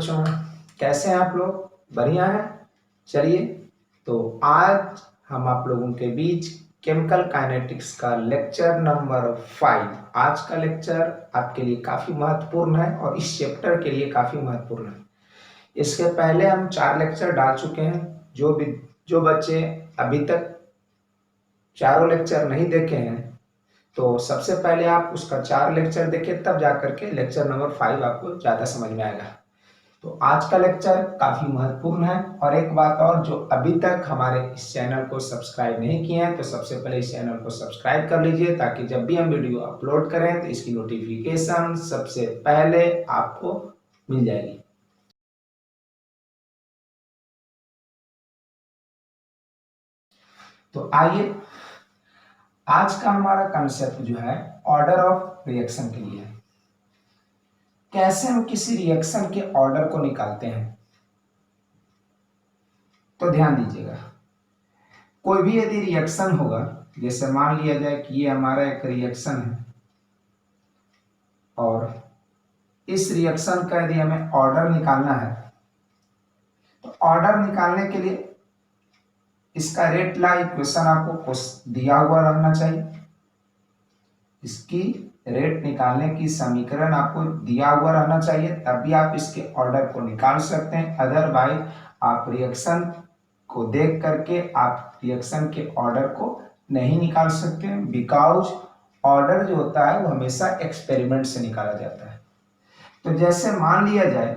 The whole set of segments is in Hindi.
बच्चों, कैसे हैं आप लोग? बढ़िया हैं। चलिए, तो आज हम आप लोगों के बीच केमिकल काइनेटिक्स का लेक्चर नंबर 5। आज का लेक्चर आपके लिए काफी महत्वपूर्ण है और इस चैप्टर के लिए काफी महत्वपूर्ण है। इसके पहले हम 4 लेक्चर डाल चुके हैं। जो बच्चे अभी तक चारों लेक्चर नहीं देखे हैं, तो सबसे पहले आप उसका 4 लेक्चर देखें, तब जाकर के लेक्चर नंबर 5 आपको ज्यादा समझ में आएगा। तो आज का लेक्चर काफी महत्वपूर्ण है। और एक बात और, जो अभी तक हमारे इस चैनल को सब्सक्राइब नहीं किए हैं, तो सबसे पहले इस चैनल को सब्सक्राइब कर लीजिए, ताकि जब भी हम वीडियो अपलोड करें तो इसकी नोटिफिकेशन सबसे पहले आपको मिल जाएगी। तो आइए, आज का हमारा कंसेप्ट जो है ऑर्डर ऑफ रिएक्शन के लिए है। कैसे हम किसी रिएक्शन के ऑर्डर को निकालते हैं, तो ध्यान दीजिएगा। कोई भी यदि रिएक्शन होगा, जैसे मान लिया जाए कि ये हमारा एक रिएक्शन है और इस रिएक्शन का यदि हमें ऑर्डर निकालना है, तो ऑर्डर निकालने के लिए इसका रेट लॉ इक्वेशन आपको दिया हुआ रहना चाहिए। इसकी रेट निकालने की समीकरण आपको दिया हुआ रहना चाहिए, तभी आप इसके ऑर्डर को निकाल सकते हैं। अदरवाइज आप रिएक्शन को देख करके आप रिएक्शन के ऑर्डर को नहीं निकाल सकते, बिकॉज ऑर्डर जो होता है वो हमेशा एक्सपेरिमेंट से निकाला जाता है। तो जैसे मान लिया जाए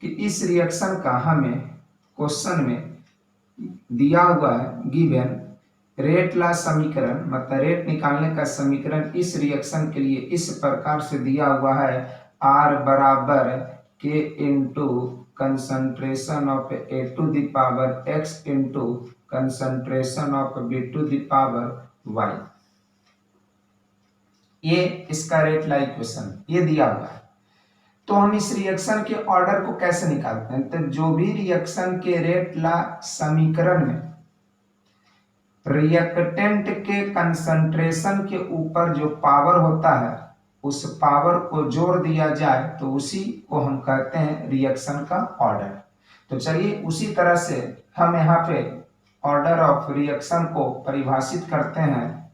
कि इस रिएक्शन का हमें क्वेश्चन में दिया हुआ है गिवन रेट लॉ समीकरण, मतलब रेट निकालने का समीकरण इस रिएक्शन के लिए इस प्रकार से दिया हुआ है। R बराबर K into concentration of A to the power X into concentration of B to the power Y। ये इसका रेट लॉ इक्वेशन ये दिया हुआ है। तो हम इस रिएक्शन के ऑर्डर को कैसे निकालते हैं? तो जो भी रिएक्शन के रेट लॉ समीकरण में रिएक्टेंट के कंसंट्रेशन के ऊपर जो पावर होता है, उस पावर को जोड़ दिया जाए तो उसी को हम कहते हैं रिएक्शन का ऑर्डर। तो चलिए उसी तरह से हम यहाँ पे ऑर्डर ऑफ रिएक्शन को परिभाषित करते हैं।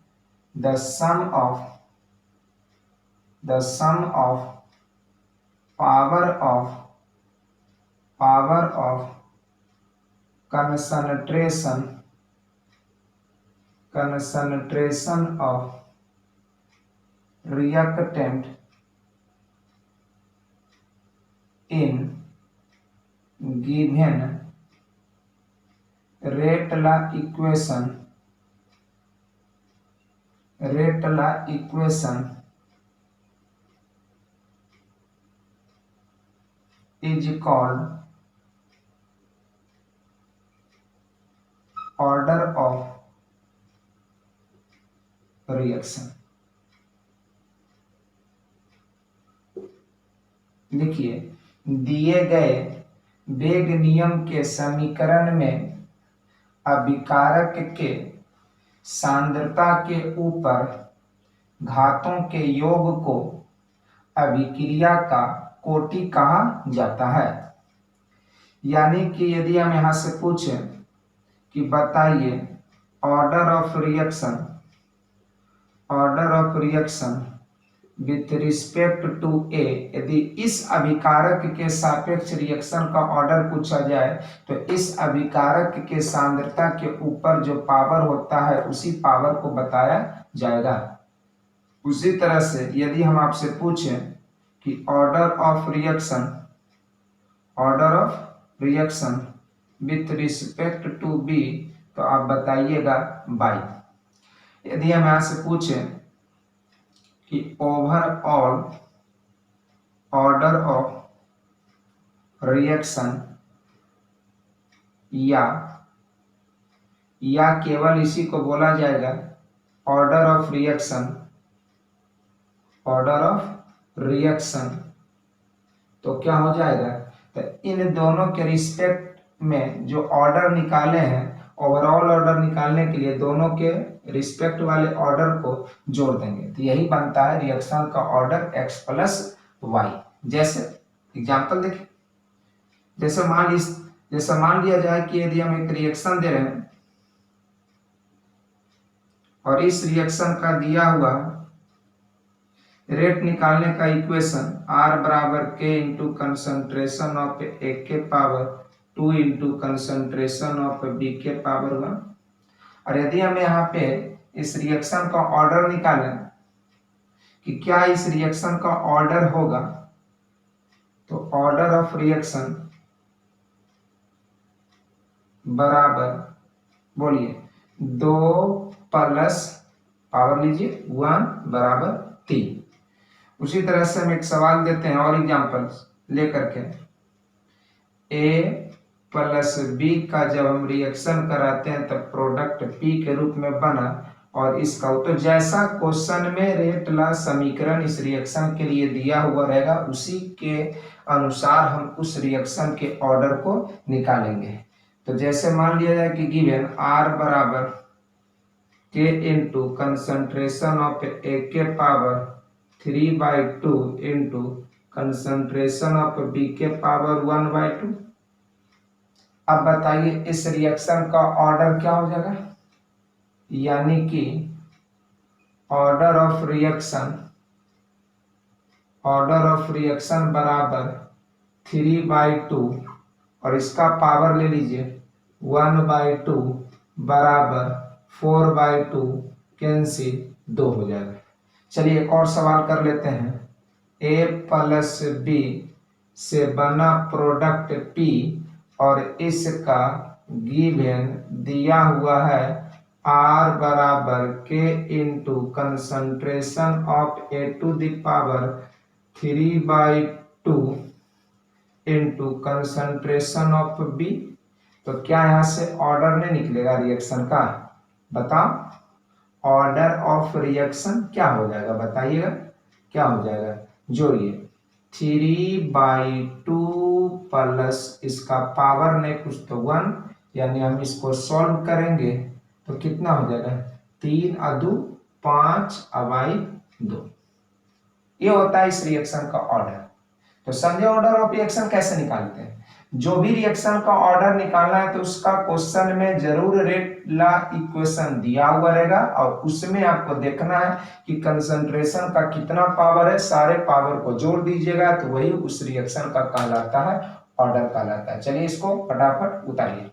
The sum of power of concentration of reactant in given rate law equation is called order of reaction. देखिए, दिए गए वेग नियम के समीकरण में अभिकारक के सांद्रता के ऊपर घातों के योग को अभिक्रिया का कोटि कहा जाता है। यानी कि यदि हम यहां से पूछें कि बताइए order of reaction with respect to A, यदि इस अभिकारक के सापेक्ष रिएक्शन का ऑर्डर पूछा जाए, तो इस अभिकारक के सांद्रता के ऊपर जो पावर होता है उसी पावर को बताया जाएगा। उसी तरह से यदि हम आपसे पूछें कि order of reaction with respect to B, तो आप बताइएगा बाई। यदि हम यहां से पूछें कि ओवरऑल ऑर्डर ऑफ रिएक्शन या केवल इसी को बोला जाएगा ऑर्डर ऑफ रिएक्शन, तो क्या हो जाएगा? तो इन दोनों के रिस्पेक्ट में जो ऑर्डर निकाले हैं, ओवरऑल ऑर्डर निकालने के लिए दोनों के रिस्पेक्ट वाले ऑर्डर को जोड़ देंगे, तो यही बनता है रिएक्शन का ऑर्डर x प्लस वाई। जैसे एग्जाम्पल देखिए, जैसे मान लिया जाए कि यदि हम एक रिएक्शन दे रहे हैं और इस रिएक्शन का दिया हुआ रेट निकालने का इक्वेशन R बराबर K into concentration of A के power 2 into concentration of B के पावर 1। और यदि हम यहाँ पे इस रिएक्शन का ऑर्डर निकालें कि क्या इस रिएक्शन का ऑर्डर होगा, तो ऑर्डर ऑफ रिएक्शन बराबर बोलिए 2 प्लस पावर लीजिए 1 बराबर 3। उसी तरह से हम एक सवाल देते हैं और एग्जांपल लेकर के, ए प्लस बी का जब हम रिएक्शन कराते हैं तब प्रोडक्ट पी के रूप में बना, और इसका तो जैसा क्वेश्चन में रेट ला समीकरण इस रिएक्शन के लिए दिया हुआ रहेगा उसी के अनुसार हम उस रिएक्शन के ऑर्डर को निकालेंगे। तो जैसे मान लिया जाए कि गिवन R बराबर K into concentration of A के power 3/2 into concentration of B के पावर 1/2। अब बताइए इस रिएक्शन का ऑर्डर क्या हो जाएगा, यानी कि ऑर्डर ऑफ रिएक्शन बराबर 3/2 और इसका पावर ले लीजिए 1/2 बराबर 4/2 कैंसिल 2 हो जाएगा। चलिए एक और सवाल कर लेते हैं। A प्लस B से बना प्रोडक्ट P और इसका गिवन दिया हुआ है R बराबर K into concentration of A to the power 3/2 into concentration of B। तो क्या यहाँ से ऑर्डर नहीं निकलेगा रिएक्शन का, बताओ ऑर्डर ऑफ रिएक्शन क्या हो जाएगा, बताइएगा क्या हो जाएगा। जोड़िए 3/2 प्लस इसका पावर नहीं कुछ तो 1, यानी हम इसको सॉल्व करेंगे तो कितना हो जाएगा 3 अदू 5/2। ये होता है इस रिएक्शन का ऑर्डर। तो समझे ऑर्डर ऑफ रिएक्शन कैसे निकालते हैं। जो भी रिएक्शन का ऑर्डर निकालना है तो उसका क्वेश्चन में जरूर रेट ला इक्वेशन दिया हुआ रहेगा और उसमें आपको देखना है कि कंसंट्रेशन का कितना पावर है, सारे पावर को जोड़ दीजिएगा तो वही उस रिएक्शन का कहलाता है, ऑर्डर कहलाता है। चलिए इसको फटाफट उतारिए।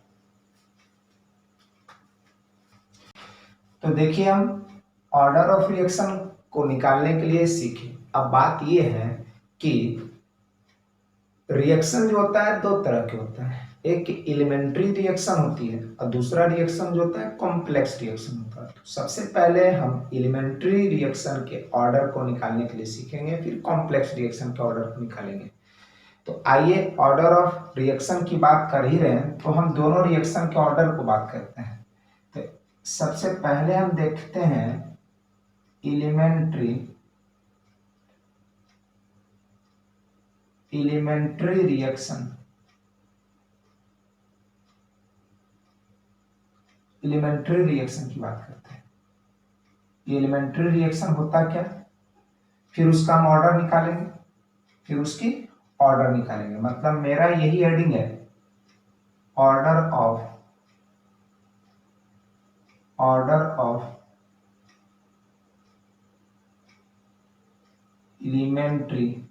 तो देखिए हम ऑर्डर ऑफ रिएक्शन को निकालने के लिए सीखे। अब बात यह है कि रिएक्शन जो होता है दो तरह के होता है, एक एलिमेंट्री रिएक्शन होती है और दूसरा रिएक्शन जो होता है कॉम्प्लेक्स रिएक्शन होता है। तो सबसे पहले हम एलिमेंट्री रिएक्शन के ऑर्डर को निकालने के लिए सीखेंगे, फिर कॉम्प्लेक्स रिएक्शन के ऑर्डर को निकालेंगे। तो आइए ऑर्डर ऑफ रिएक्शन की बात कर ही रहे हैं तो हम दोनों रिएक्शन के ऑर्डर को बात करते हैं। तो सबसे पहले हम देखते हैं एलिमेंट्री रिएक्शन। एलिमेंट्री रिएक्शन की बात करते हैं। एलिमेंट्री रिएक्शन होता क्या, फिर उसका हम ऑर्डर निकालेंगे, फिर उसकी ऑर्डर निकालेंगे। मतलब मेरा यही हेडिंग है, ऑर्डर ऑफ एलिमेंट्री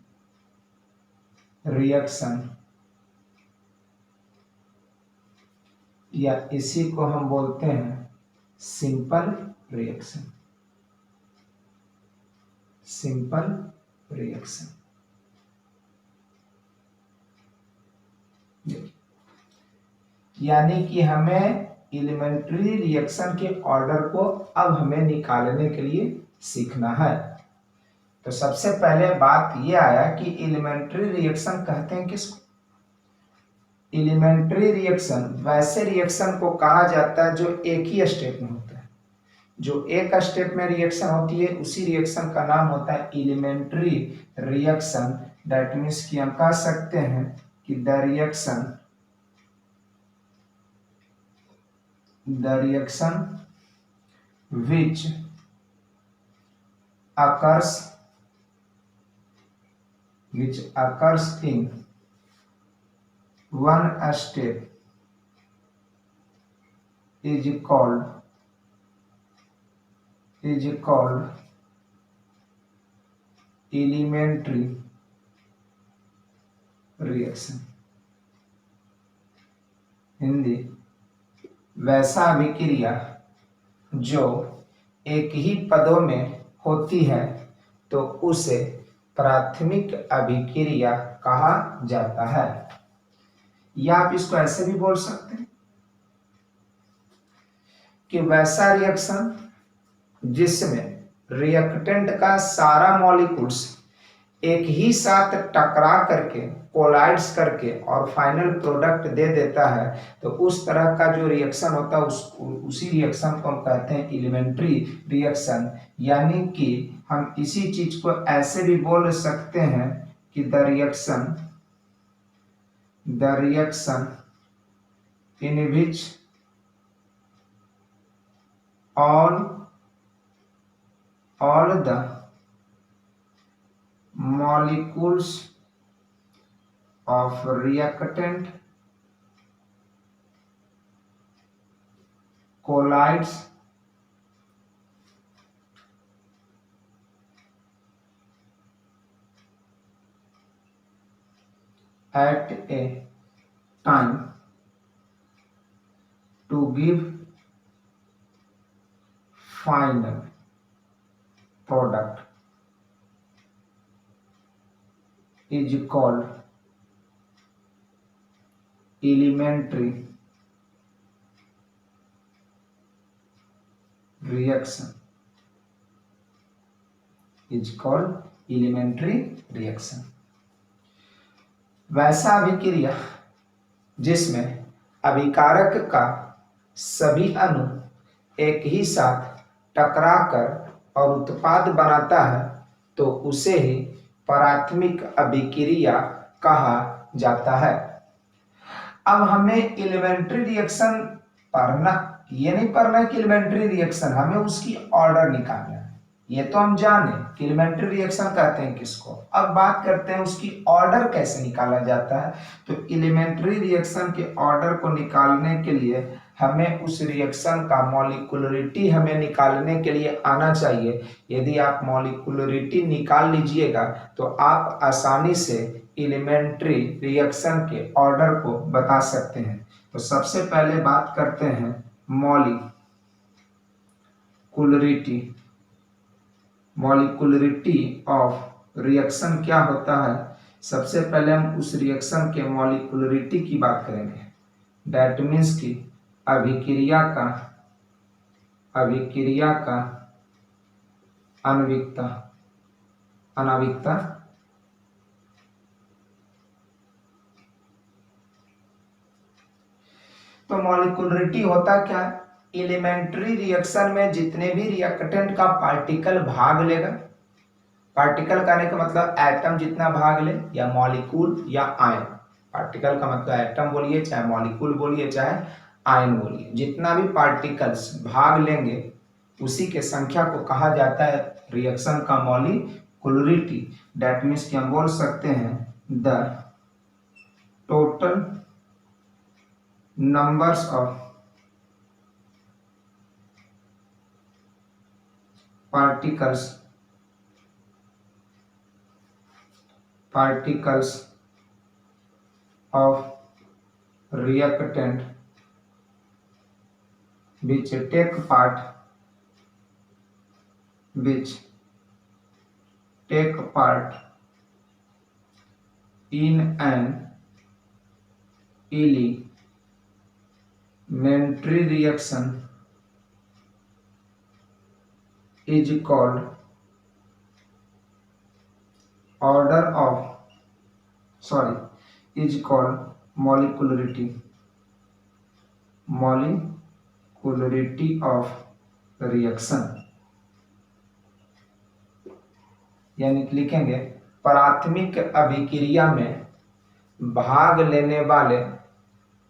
रिएक्शन, या इसी को हम बोलते हैं सिंपल रिएक्शन। यानी कि हमें एलिमेंट्री रिएक्शन के ऑर्डर को अब हमें निकालने के लिए सीखना है। तो सबसे पहले बात यह आया कि एलिमेंट्री रिएक्शन कहते हैं किसको। एलिमेंट्री रिएक्शन वैसे रिएक्शन को कहा जाता है जो एक ही स्टेप में होता है। जो एक स्टेप में रिएक्शन होती है उसी रिएक्शन का नाम होता है एलिमेंट्री रिएक्शन। दैट मीन्स कि हम कह सकते हैं कि the reaction which occurs in one step is called elementary reaction. Hindi, वैसा अभिक्रिया जो एक ही पदों में होती है तो उसे प्राथमिक अभिक्रिया कहा जाता है। या आप इसको ऐसे भी बोल सकते हैं कि वैसा रिएक्शन जिसमें रिएक्टेंट का सारा मॉलिक्यूल्स एक ही साथ टकरा करके कोलाइड्स करके और फाइनल प्रोडक्ट दे देता है, तो उस तरह का जो रिएक्शन होता है उसी रिएक्शन को हम कहते हैं एलिमेंट्री रिएक्शन। यानी कि हम इसी चीज को ऐसे भी बोल सकते हैं कि the reaction in which all the molecules of reactant collides at a time to give final product is called elementary reaction. वैसा अभिक्रिया जिसमें अभिकारक का सभी अणु एक ही साथ टकराकर और उत्पाद बनाता है तो उसे ही प्राथमिक अभिक्रिया कहा जाता है। अब हमें एलिमेंट्री रिएक्शन पढ़ना, ये नहीं पढ़ना कि एलिमेंट्री रिएक्शन, हमें उसकी ऑर्डर निकालना है। ये तो हम जाने कि एलिमेंट्री रिएक्शन कहते हैं किसको। अब बात करते हैं उसकी ऑर्डर कैसे निकाला जाता है। तो एलिमेंट्री रिएक्शन के ऑर्डर को निकालने के लिए हमें उस रिएक्शन का मॉलिक्यूलरिटी हमें निकालने के लिए आना चाहिए। यदि आप मॉलिक्यूलरिटी निकाल लीजिएगा तो आप आसानी से एलिमेंट्री रिएक्शन के ऑर्डर को बता सकते हैं। तो सबसे पहले बात करते हैं मॉलिक्यूलरिटी ऑफ रिएक्शन क्या होता है। सबसे पहले हम उस रिएक्शन के मॉलिक्यूलरिटी की बात करेंगे। दैट मीन्स की अभिक्रिया का अनाविकता तो मॉलिक्यूलरिटी होता क्या है। एलिमेंट्री रिएक्शन में जितने भी रिएक्टेंट का पार्टिकल भाग लेगा, पार्टिकल कहने का मतलब एटम जितना भाग ले या मॉलिक्यूल या आयन, पार्टिकल का मतलब एटम बोलिए चाहे मॉलिक्यूल बोलिए चाहे आयन बोलिए, जितना भी पार्टिकल्स भाग लेंगे उसी के संख्या को कहा जाता है रिएक्शन का मॉलिक्यूलरिटी। दैट मीन्स कि हम बोल सकते हैं the total numbers of particles of reactant which take part in an elementary reaction is called molecularity of reaction। यानी कि लिखेंगे प्राथमिक अभिक्रिया में भाग लेने वाले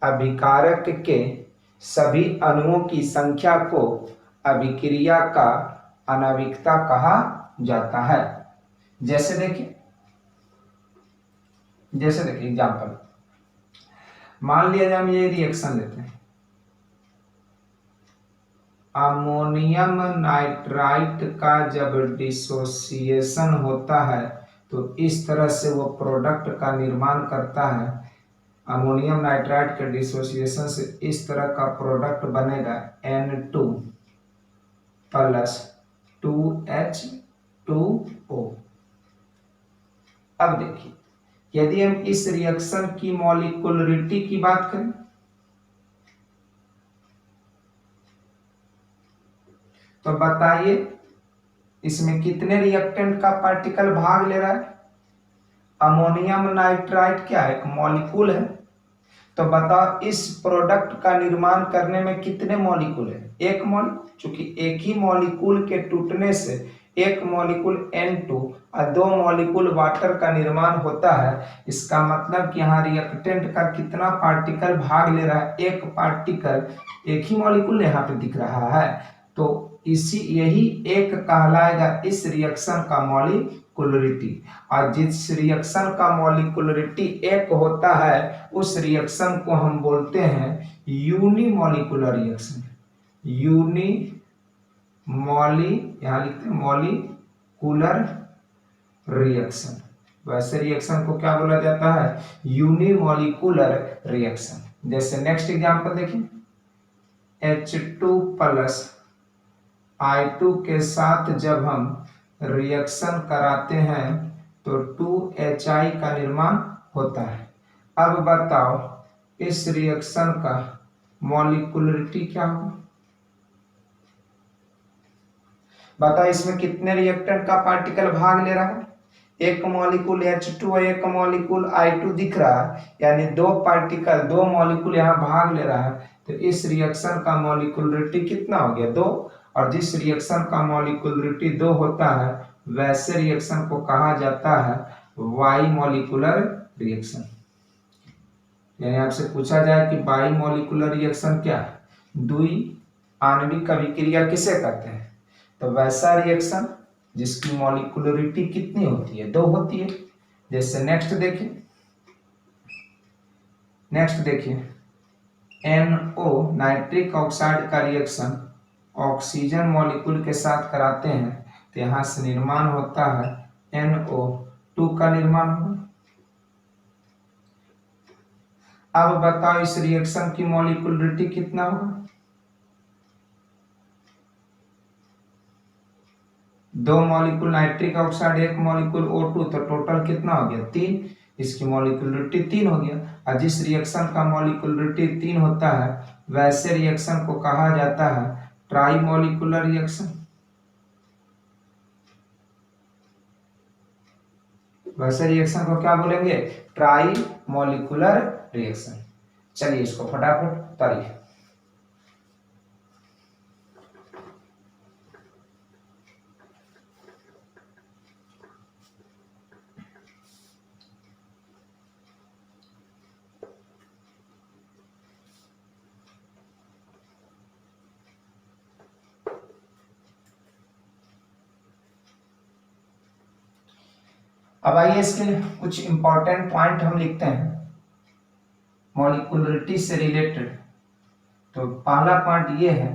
अभिकारक के सभी अणुओं की संख्या को अभिक्रिया का अनाविकता कहा जाता है। जैसे देखिए एग्जाम्पल, मान लिया हम ये रिएक्शन लेते हैं, अमोनियम नाइट्राइट का जब डिसोसिएशन होता है तो इस तरह से वो प्रोडक्ट का निर्माण करता है। अमोनियम नाइट्राइट के डिसोसिएशन से इस तरह का प्रोडक्ट बनेगा N2 प्लस 2H2O। अब देखिए, यदि हम इस रिएक्शन की मॉलिक्यूलरिटी की बात करें तो बताइए इसमें कितने रिएक्टेंट का पार्टिकल भाग ले रहा है। अमोनियम नाइट्राइट क्या है, एक मॉलिक्यूल है, तो बताओ इस प्रोडक्ट का निर्माण करने में कितने मॉलिक्यूल है, एक मॉलिक्यूल। चूंकि एक ही मॉलिक्यूल के टूटने से एक मॉलिक्यूल N2 और दो मॉलिक्यूल वाटर का निर्माण होता है, इसका मतलब कि यहाँ रिएक्टेंट का कितना पार्टिकल भाग ले रहा है, एक पार्टिकल, एक ही मॉलिक्यूल यहाँ पे दिख रहा है, तो इसी यही एक कहलाएगा इस रिएक्शन का मॉलिक्यूलरिटी। और जिस रिएक्शन का मॉलिक्यूलरिटी एक होता है उस रिएक्शन को हम बोलते हैं यूनिमॉलिक्यूलर रिएक्शन। यहाँ लिखते हैं मॉलिक्यूलर रिएक्शन। वैसे रिएक्शन को क्या बोला जाता है, यूनिमॉलिक्यूलर रिएक्शन। जैसे नेक्स्ट एग्जांपल देखिए, H2 प्लस I2 के साथ जब हम रिएक्शन कराते हैं तो 2HI का निर्माण होता है। अब बताओ इस रिएक्शन का मॉलिक्यूलरिटी क्या होगा, बताओ इसमें कितने रिएक्टेंट का पार्टिकल भाग ले रहा है। एक मॉलिक्यूल H2 और एक मॉलिक्यूल I2 दिख रहा है, यानी दो पार्टिकल, दो मॉलिक्यूल यहाँ भाग ले रहा है, तो इस रिएक्शन का मॉलिक्यूलरिटी कितना हो गया, 2। और जिस रिएक्शन का मॉलिक्यूलरिटी 2 होता है वैसे रिएक्शन को कहा जाता है बाई मॉलिक्यूलर रिएक्शन। यानी आपसे पूछा जाए कि बाई मॉलिक्यूलर रिएक्शन क्या है, द्वि आणविक अभिक्रिया किसे कहते हैं, तो वैसा रिएक्शन जिसकी मॉलिक्यूलरिटी कितनी होती है, 2 होती है। जैसे नेक्स्ट देखिए NO नाइट्रिक ऑक्साइड का रिएक्शन ऑक्सीजन मॉलिक्यूल के साथ कराते हैं तो यहां से निर्माण होता है NO2 का निर्माण होगा। अब बताओ इस रिएक्शन की मॉलिक्यूलरिटी कितना होगा, 2 मॉलिक्यूल नाइट्रिक ऑक्साइड, एक मॉलिक्यूल O2, तो टोटल कितना हो गया, 3। इसकी मॉलिक्यूलरिटी 3 हो गया। और जिस रिएक्शन का मॉलिक्यूलरिटी 3 होता है वैसे रिएक्शन को कहा जाता है ट्राई मॉलिक्यूलर रिएक्शन। वैसे रिएक्शन को क्या बोलेंगे, ट्राई मॉलिक्यूलर रिएक्शन। चलिए इसको फटाफट तारीफ। अब आइए इसके कुछ इंपॉर्टेंट पॉइंट हम लिखते हैं मॉलिक्यूलरिटी से रिलेटेड। तो पहला पॉइंट ये है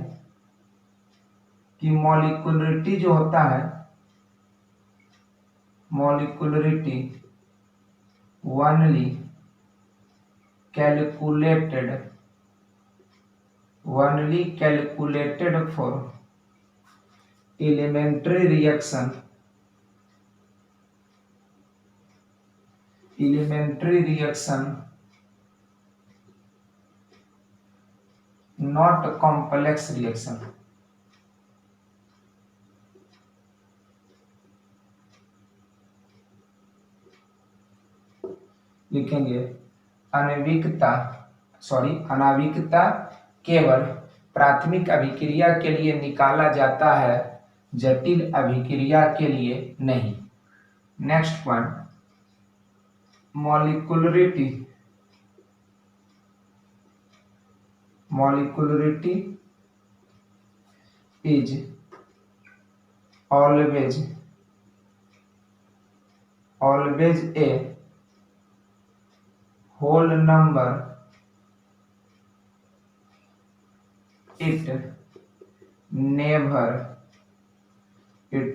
कि मॉलिक्यूलरिटी जो होता है, molecularity only calculated for elementary reaction not complex reaction। लिखेंगे अनाविकता केवल प्राथमिक अभिक्रिया के लिए निकाला जाता है, जटिल अभिक्रिया के लिए नहीं। Next point, molecularity is always a whole number it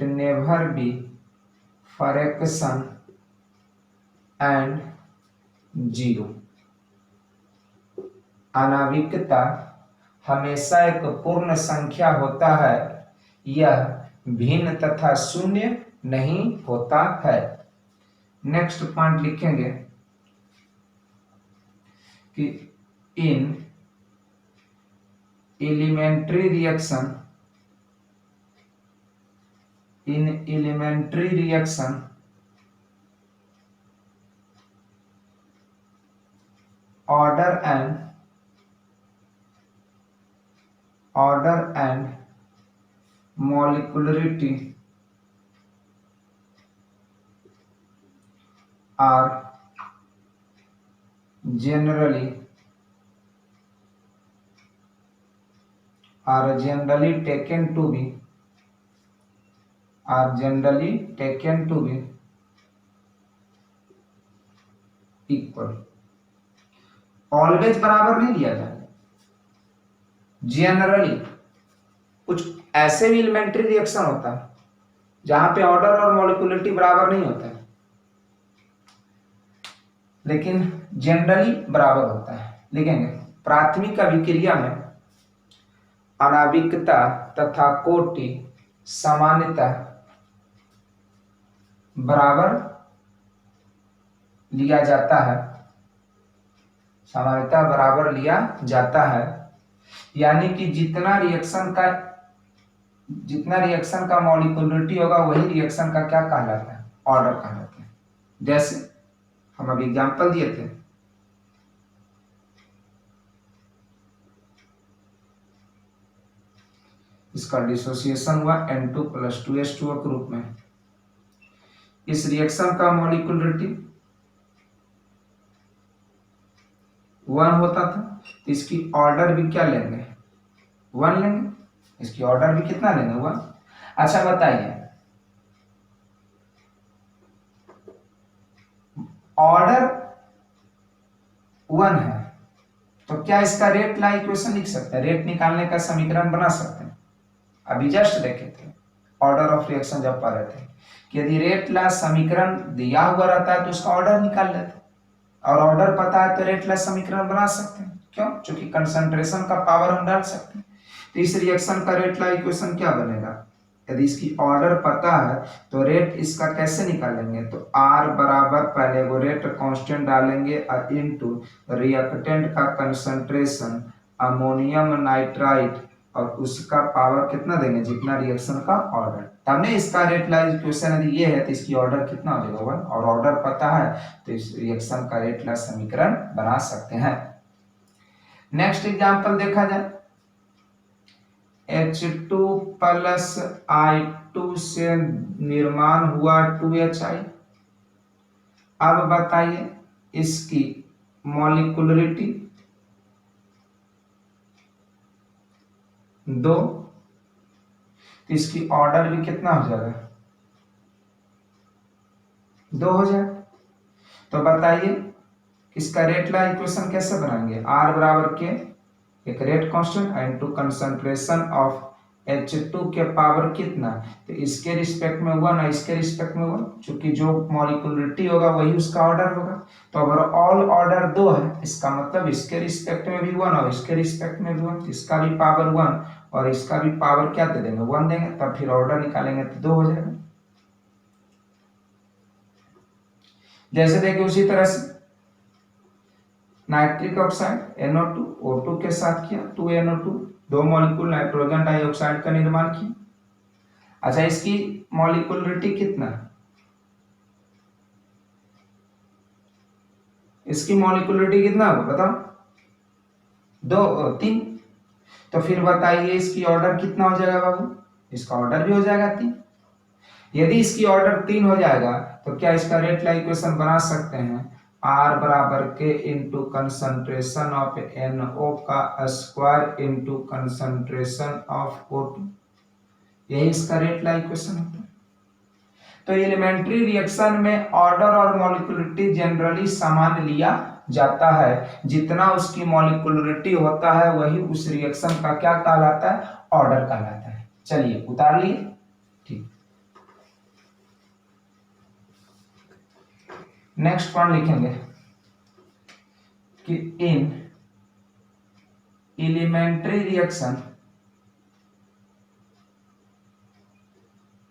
never be fraction and zero. अनाविकता हमेशा एक पूर्ण संख्या होता है, यह भिन्न तथा शून्य नहीं होता है। नेक्स्ट पॉइंट लिखेंगे कि in elementary reaction order and molecularity are generally taken to be equal। Always बराबर नहीं लिया जाएगा, जनरली कुछ ऐसे भी एलिमेंट्री रिएक्शन होता है जहां पे ऑर्डर और मॉलिक्यूलरिटी बराबर नहीं होता है, लेकिन जनरली बराबर होता है। लिखेंगे प्राथमिक अभिक्रिया में अनाविकता तथा कोटि सामान्यतः बराबर लिया जाता है, सामान्यतः बराबर लिया जाता है। यानी कि जितना रिएक्शन का मॉलिक्यूलरिटी होगा वही रिएक्शन का क्या कहलाता है, ऑर्डर कहलाता है। जैसे हम अभी एग्जांपल दिए थे, इसका डिसोसिएशन हुआ N2+2H2O के रूप में। इस रिएक्शन का मॉलिक्यूलरिटी 1 होता था, तो इसकी ऑर्डर भी क्या लेंगे, 1 लेंगे। इसकी ऑर्डर भी कितना लेंगे, 1। अच्छा बताइए, ऑर्डर 1 है तो क्या इसका रेट ला इक्वेशन लिख सकते हैं, रेट निकालने का समीकरण बना सकते हैं। अभी जस्ट देखे थे ऑर्डर ऑफ रिएक्शन जब पढ़ रहे थे कि यदि रेट ला समीकरण दिया हुआ रहता है तो उसका ऑर्डर निकाल लेते हैं, और ऑर्डर पता है तो रेट ला समीकरण बना सकते हैं। क्यों? क्योंकि कंसंट्रेशन का पावर हम डाल सकते हैं। तो इस रिएक्शन का रेट ला इक्वेशन क्या बनेगा, यदि इसकी ऑर्डर पता है तो रेट इसका कैसे निकालेंगे, तो R बराबर पहले वो रेट कांस्टेंट डालेंगे और इनटू रिएक्टेंट का कंसंट्रेशन अमोनियम नाइट्राइट और उसका पावर कितना देंगे, जितना रिएक्शन का ऑर्डर। तब ने इसका रेट ला इक्वेशन यदि ये है तो इसकी ऑर्डर कितना हो जाएगा, 1, और ऑर्डर पता है तो इस रिएक्शन का रेट ला समीकरण बना सकते हैं। नेक्स्ट एग्जांपल देखा जाए, H2+I2 से निर्माण हुआ 2HI। अब बताइए इसकी मॉलिक्यूलरिटी 2, तो इसकी ऑर्डर भी कितना हो जाएगा, 2 हो जाएगा। तो बताइए इसका रेट ला इक्वेशन कैसे बनाएंगे, R बराबर के एक rate constant into concentration of H2 के पावर कितना, तो इसके रिस्पेक्ट में 1 और इसके रिस्पेक्ट में 1, क्योंकि जो मॉलिक्यूलरिटी होगा वही उसका ऑर्डर होगा। तो अगर ऑल ऑर्डर 2 है, इसका मतलब इसके रिस्पेक्ट में भी 1 और इसके रिस्पेक्ट में भी 1, इसका भी पावर 1 और इसका भी पावर क्या दे देंगे, 1 देंगे, तब फिर ऑर्डर निकालेंगे तो 2 हो जाएगा। जैसे देखिए उसी तरह से नाइट्रिक ऑक्साइड NO2 O2 के साथ किया 2NO2, 2 मॉलिक्यूल नाइट्रोजन डाइऑक्साइड का निर्माण किया। अच्छा इसकी मॉलिक्यूलरिटी कितना, इसकी मॉलिक्यूलरिटी कितना होगा बताओ, 3। तो फिर बताइए इसकी ऑर्डर कितना हो जाएगा बाबू, इसका ऑर्डर भी हो जाएगा 3। यदि इसकी ऑर्डर 3 हो जाएगा तो क्या इसका रेट ला इक्वेशन बना सकते हैं, R बराबर के इंटू कंसंट्रेशन ऑफ NO का square into concentration of O2, यही इसका रेट ला इक्वेशन होता है। तो एलिमेंट्री रिएक्शन में ऑर्डर और मॉलिक्यूलरिटी जनरली समान लिया जाता है, जितना उसकी मॉलिक्यूलरिटी होता है वही उस रिएक्शन का क्या कहलाता है, ऑर्डर कहलाता है। चलिए उतार लिए, ठीक। नेक्स्ट पॉइंट लिखेंगे कि in elementary reaction,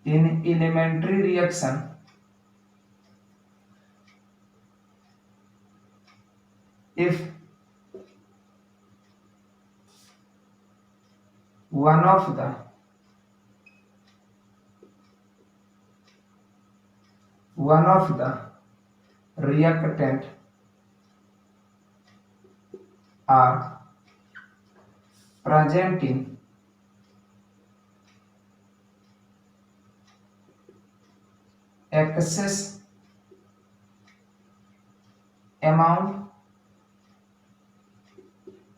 in elementary reaction if one of the reactant are present in excess amount,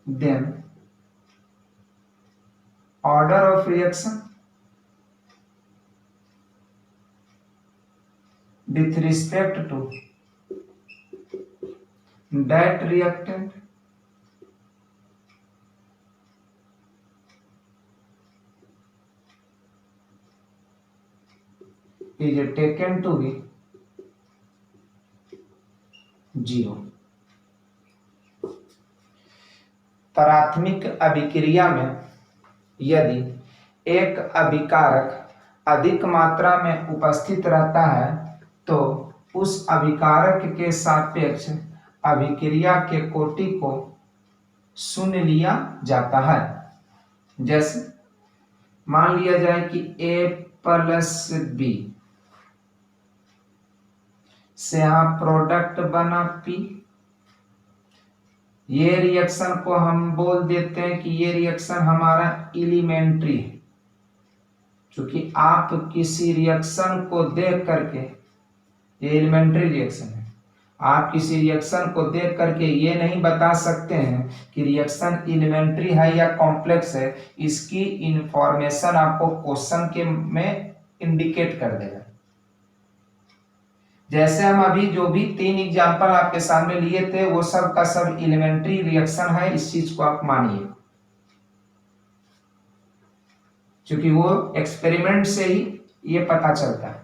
then order of reaction with respect to that reactant is taken to be 0। प्राथमिक अभिक्रिया में यदि एक अभिकारक अधिक मात्रा में उपस्थित रहता है तो उस अभिकारक के सापेक्ष अभिक्रिया के कोटि को शून्य लिया जाता है। जैसे मान लिया जाए कि A+B से यहाँ प्रोडक्ट बना P, ये रिएक्शन को हम बोल देते हैं कि ये रिएक्शन हमारा एलिमेंट्री है। क्योंकि आप किसी रिएक्शन को देख करके, ये एलिमेंट्री रिएक्शन है, आप किसी रिएक्शन को देख करके ये नहीं बता सकते हैं कि रिएक्शन एलिमेंट्री है या कॉम्प्लेक्स है। इसकी इंफॉर्मेशन आपको क्वेश्चन के में इंडिकेट कर देगा। जैसे हम अभी जो भी 3 एग्जांपल आपके सामने लिए थे वो सब का सब एलिमेंट्री रिएक्शन है, इस चीज को आप मानिए, क्योंकि वो एक्सपेरिमेंट से ही ये पता चलता है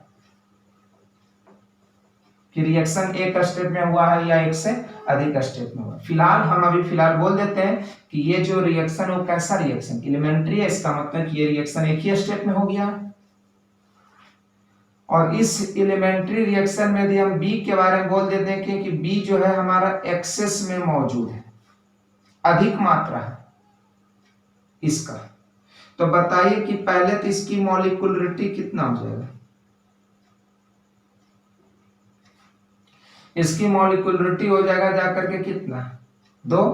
कि रिएक्शन एक स्टेप में हुआ है या एक से अधिक स्टेप में हुआ। फिलहाल हम अभी बोल देते हैं कि ये जो रिएक्शन है वो कैसा रिएक्शन, एलिमेंट्री है। इसका मतलब कि ये रिएक्शन एक ही स्टेप में हो गया है। और इस एलिमेंट्री रिएक्शन में यदि हम बी के बारे में बोल देते हैं कि बी जो है हमारा एक्सेस में मौजूद है, अधिक मात्रा है इसका, तो बताइए कि पहले तो इसकी मॉलिक्यूलरिटी कितना हो जाएगा। इसकी मॉलिक्यूलरिटी हो जाएगा जाकर के कितना, 2,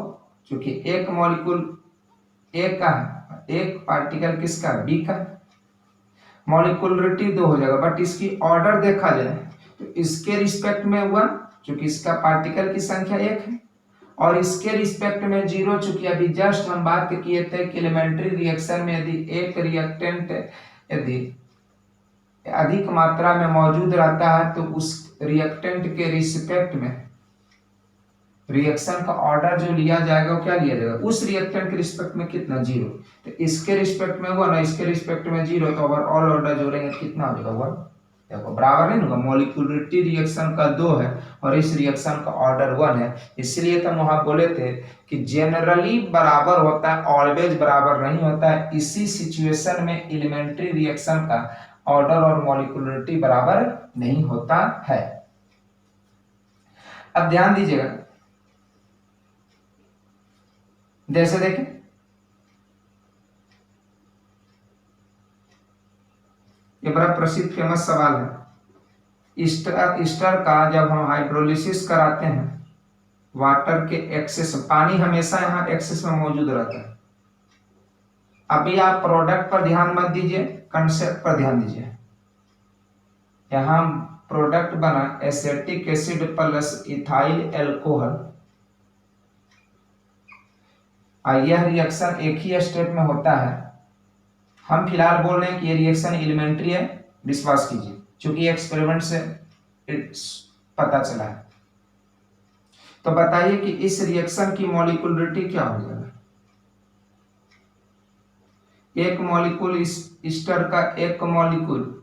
क्योंकि एक मॉलिक्यूल एक का है, एक पार्टिकल किसका, बी का। मॉलिक्यूलरिटी 2 हो जाएगा, बट इसकी ऑर्डर देखा जाए तो इसके रिस्पेक्ट में 1, क्योंकि इसका पार्टिकल की संख्या 1 है, और इसके रिस्पेक्ट में 0, चूंकि अभी जस्ट हम बात किए थे कि एलिमेंट्री रिएक्शन में यदि एक रिएक्टेंट यदि अधिक मात्रा में मौजूद रहता है तो उस रिएक्टेंट के रिस्पेक्ट में रिएक्शन का ऑर्डर जो लिया जाएगा वो क्या लिया जाएगा, उस रिएक्टेंट के रिस्पेक्ट में कितना, 0। तो इसके रिस्पेक्ट में 1 और इसके रिस्पेक्ट में 0, तो ओवरऑल ऑर्डर जोड़ेंगे कितना हो जाएगा, 1। देखो बराबर नहीं होगा, मॉलिक्यूलरिटी रिएक्शन का 2 है और इस रिएक्शन का ऑर्डर 1 है। इसलिए तो हम वहां बोले थे कि जेनरली बराबर होता है, ऑलवेज बराबर नहीं होता है। इसी सिचुएशन में एलिमेंट्री रिएक्शन का ऑर्डर और मॉलिक्यूलरिटी बराबर नहीं होता है। अब ध्यान दीजिएगा, जैसे देखें ये बड़ा प्रसिद्ध फेमस सवाल है। ईस्टर का जब हम हाइड्रोलिसिस कराते हैं वाटर के एक्सेस, पानी हमेशा यहाँ एक्सेस में मौजूद रहता है। अभी आप प्रोडक्ट पर ध्यान मत दीजिए, कंसेप्ट पर ध्यान दीजिए। यहाँ प्रोडक्ट बना acetic acid plus ethyl alcohol, यह रिएक्शन एक ही स्टेप में होता है। हम फिलहाल बोल रहे हैं कि ये रिएक्शन एलिमेंट्री है, विश्वास कीजिए, क्योंकि एक्सपेरिमेंट से पता चला है। तो बताइए कि इस रिएक्शन की मॉलिक्यूलरिटी क्या हो जाएगा। एक मॉलिक्यूल इस ईस्टर का, एक मॉलिक्यूल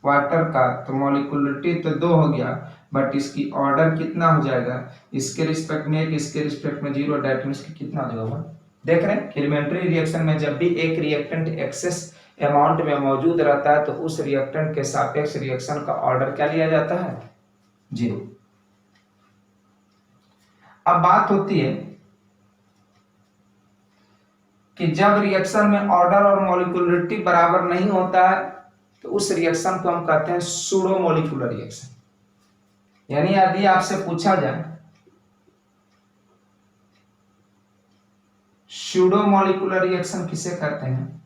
वाटर का, तो मॉलिक्यूलरिटी तो 2 हो गया, बट इसकी ऑर्डर कितना हो जाएगा, इसके रिस्पेक्ट में 1, इसके रिस्पेक्ट में 0, डेट मींस कि कितना हो जाएगा। देख रहे हैं एलिमेंट्री रिएक्शन में जब भी एक रिएक्टेंट एक्सेस अमाउंट में मौजूद रहता है तो उस रिएक्टेंट के सापेक्ष रिएक्शन का ऑर्डर क्या लिया जाता है, 0। अब बात होती है कि जब रिएक्शन में ऑर्डर और मॉलिक्यूलरिटी बराबर नहीं होता है तो उस रिएक्शन को हम कहते हैं सूडो मॉलिक्यूलर रिएक्शन। यानी यदि आपसे पूछा जाए सूडो मॉलिक्यूलर रिएक्शन किसे कहते हैं,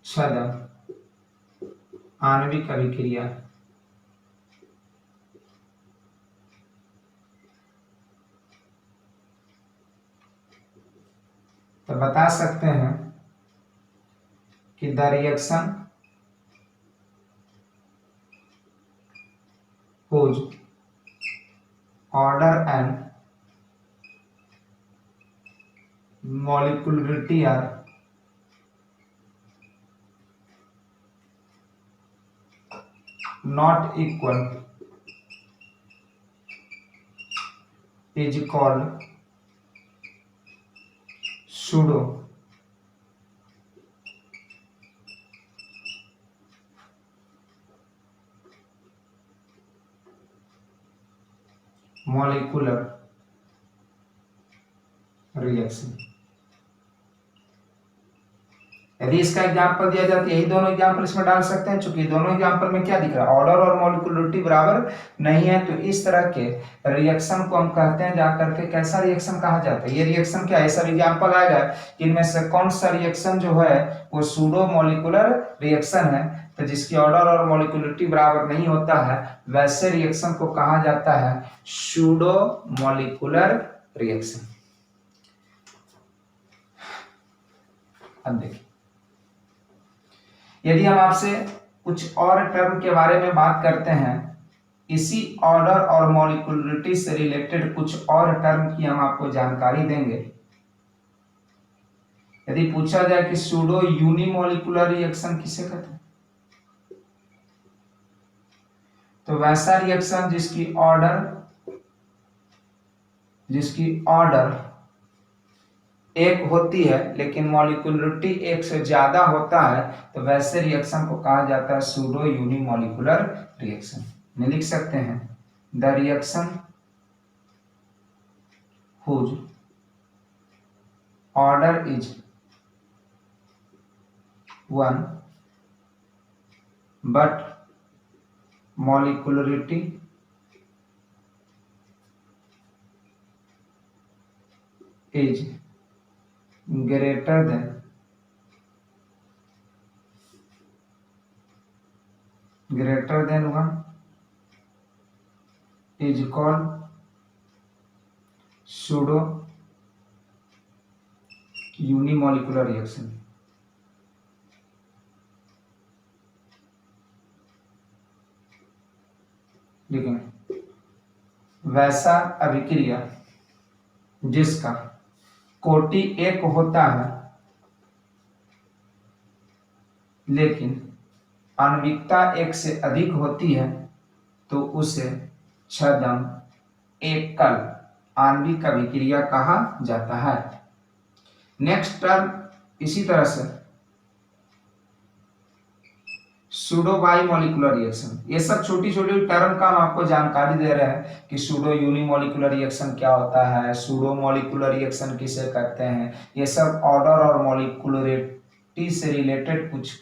छद्म आणविक अभिक्रिया, तो बता सकते हैं कि the reaction whose order and molecularity are not equal is called pseudo molecular reaction. यदि इसका एग्जांपल दिया जाता है, यही दोनों एग्जांपल इसमें डाल सकते हैं, चूंकि दोनों एग्जांपल में क्या दिख रहा है, ऑर्डर और मॉलिक्यूलरिटी बराबर नहीं है, तो इस तरह के रिएक्शन को हम कहते हैं जाकर के कैसा रिएक्शन कहा जाता है। ये रिएक्शन क्या है, सब एग्जांपल आएगा कि इनमें से कौन सा रिएक्शन जो है वो सूडो मॉलिक्यूलर रिएक्शन है, तो जिसकी ऑर्डर और मॉलिक्यूलरिटी बराबर नहीं होता है वैसे रिएक्शन को कहा जाता है सूडो मॉलिक्यूलर रिएक्शन। अब देखिए, यदि हम आपसे कुछ और टर्म के बारे में बात करते हैं, इसी ऑर्डर और मॉलिक्यूलरिटी से रिलेटेड कुछ और टर्म की हम आपको जानकारी देंगे। यदि पूछा जाए कि सूडो यूनिमॉलिक्यूलर रिएक्शन किसे कहते हैं, तो वैसा रिएक्शन जिसकी ऑर्डर 1 होती है लेकिन मॉलिक्यूलरिटी 1 से ज्यादा होता है, तो वैसे रिएक्शन को कहा जाता है सूडो यूनिमॉलिक्यूलर रिएक्शन। में लिख सकते हैं the reaction whose order is 1 but molecularity is greater than one is called pseudo unimolecular reaction। लेकिन वैसा अभिक्रिया जिसका कोटि 1 होता है लेकिन आणविकता 1 से अधिक होती है तो उसे छद्म एकल आणविक अभिक्रिया कहा जाता है। नेक्स्ट टर्म इसी तरह से सूडो बाइमॉलिक्यूलर रिएक्शन। ये सब छोटी छोटी टर्म का हम आपको जानकारी दे रहे हैं कि सूडो यूनिमॉलिक्यूलर रिएक्शन क्या होता है, सूडो मॉलिक्यूलर रिएक्शन किसे कहते हैं, ये सब ऑर्डर और मॉलिक्यूलरिटी से रिलेटेड कुछ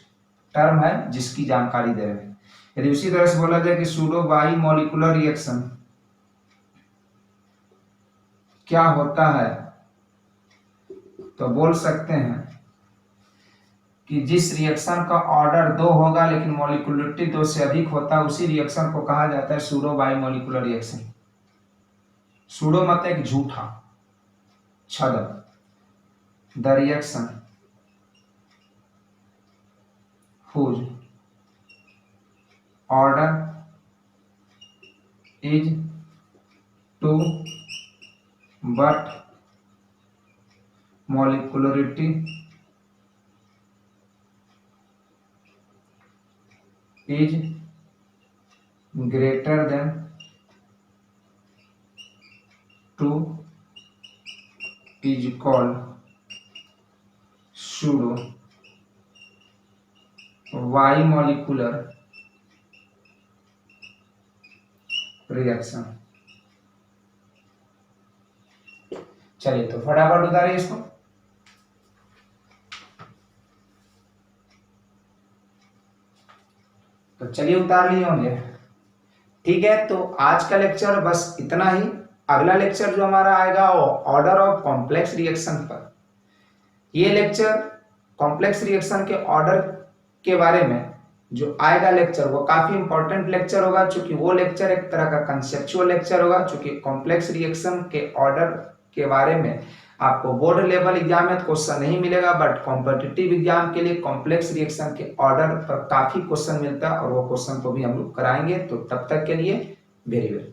टर्म है जिसकी जानकारी दे रहे हैं। यदि उसी तरह से बोला जाए कि सूडो बाइमॉलिक्यूलर रिएक्शन क्या होता है, तो बोल सकते हैं कि जिस रिएक्शन का ऑर्डर 2 होगा लेकिन मॉलिक्यूलरिटी 2 से अधिक होता है उसी रिएक्शन को कहा जाता है सूडो बाइमॉलिक्यूलर रिएक्शन। सूडो मतलब एक झूठा, छद्म। The reaction whose order is 2 but molecularity is greater than 2 is called pseudo bimolecular reaction. चलिए तो फटाफट उतारिए इसको। तो चलिए उतार लिए होंगे। ठीक है, तो आज का लेक्चर बस इतना ही। अगला लेक्चर जो हमारा आएगा वो ऑर्डर ऑफ कॉम्प्लेक्स रिएक्शन पर। ये लेक्चर कॉम्प्लेक्स रिएक्शन के ऑर्डर के बारे में जो आएगा लेक्चर वो काफी इंपॉर्टेंट लेक्चर होगा, क्योंकि वो लेक्चर एक तरह का कंसेप्चुअल लेक्चर होगा। क्योंकि कॉम्प्लेक्स रिएक्शन के ऑर्डर के बारे में आपको बोर्ड लेवल एग्जाम में क्वेश्चन नहीं मिलेगा, बट कॉम्पिटिटिव एग्जाम के लिए कॉम्प्लेक्स रिएक्शन के ऑर्डर पर काफी क्वेश्चन मिलता है और वो क्वेश्चन को भी हम लोग कराएंगे। तो तब तक के लिए वेरी वेल।